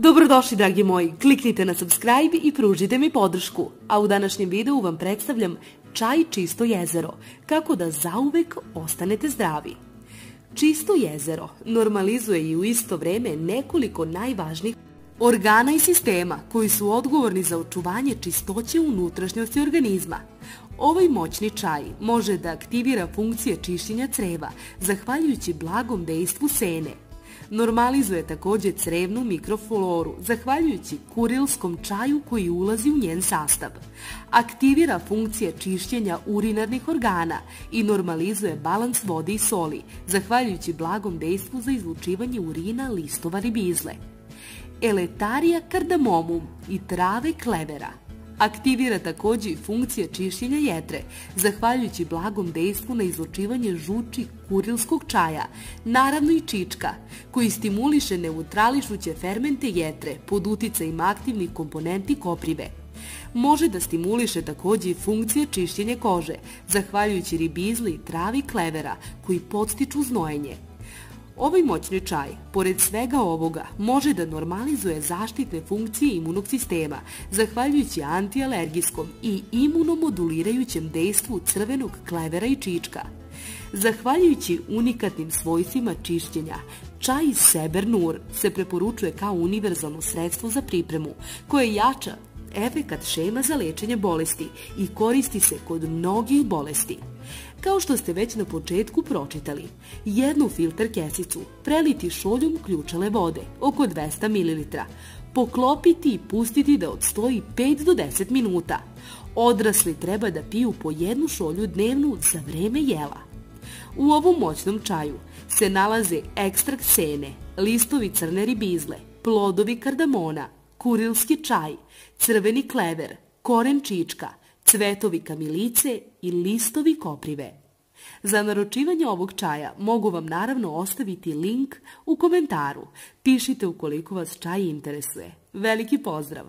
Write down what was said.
Dobrodošli, dragi moji, kliknite na subscribe i pružite mi podršku. A u današnjem videu vam predstavljam čaj Čisto jezero, kako da zauvek ostanete zdravi. Čisto jezero normalizuje i u isto vreme nekoliko najvažnijih organa i sistema koji su odgovorni za očuvanje čistoće unutrašnjosti organizma. Ovaj moćni čaj može da aktivira funkcije čišćenja creva zahvaljujući blagom dejstvu sene. Normalizuje također crevnu mikrofloru zahvaljujući kurilskom čaju koji ulazi u njen sastav. Aktivira funkcije čišćenja urinarnih organa i normalizuje balans vode i soli zahvaljujući blagom dejstvu za izlučivanje urina listova ribizle. Eletarija kardamomum i trave klevera. Aktivira također i funkcije čišćenja jetre, zahvaljujući blagom dejstvu na izlučivanje žuči kurilskog čaja, naravno i čička, koji stimuliše neutrališuće fermente jetre pod uticajima aktivnih komponenti koprive. Može da stimuliše također i funkcije čišćenja kože, zahvaljujući ribizli i travi klevera, koji podstiču znojenje. Ovaj moćni čaj, pored svega ovoga, može da normalizuje zaštitne funkcije imunog sistema, zahvaljujući antialergijskom i imunomodulirajućem dejstvu crvenog klevera i čička. Zahvaljujući unikatnim svojstvima čišćenja, čaj Seber Nur se preporučuje kao univerzalno sredstvo za pripremu, koje jača efekat šema za lečenje bolesti i koristi se kod mnogih bolesti. Kao što ste već na početku pročitali, jednu filter kesicu preliti šoljom ključale vode, oko 200 ml, poklopiti i pustiti da odstoji 5 do 10 minuta. Odrasli treba da piju po jednu šolju dnevno za vreme jela. U ovom moćnom čaju se nalaze ekstrakt sene, listovi crne ribizle, plodovi kardamona, kurilski čaj, crveni klever, koren čička, cvetovi kamilice i listovi koprive. Za naručivanje ovog čaja mogu vam naravno ostaviti link u komentaru. Pišite ukoliko vas čaj interesuje. Veliki pozdrav!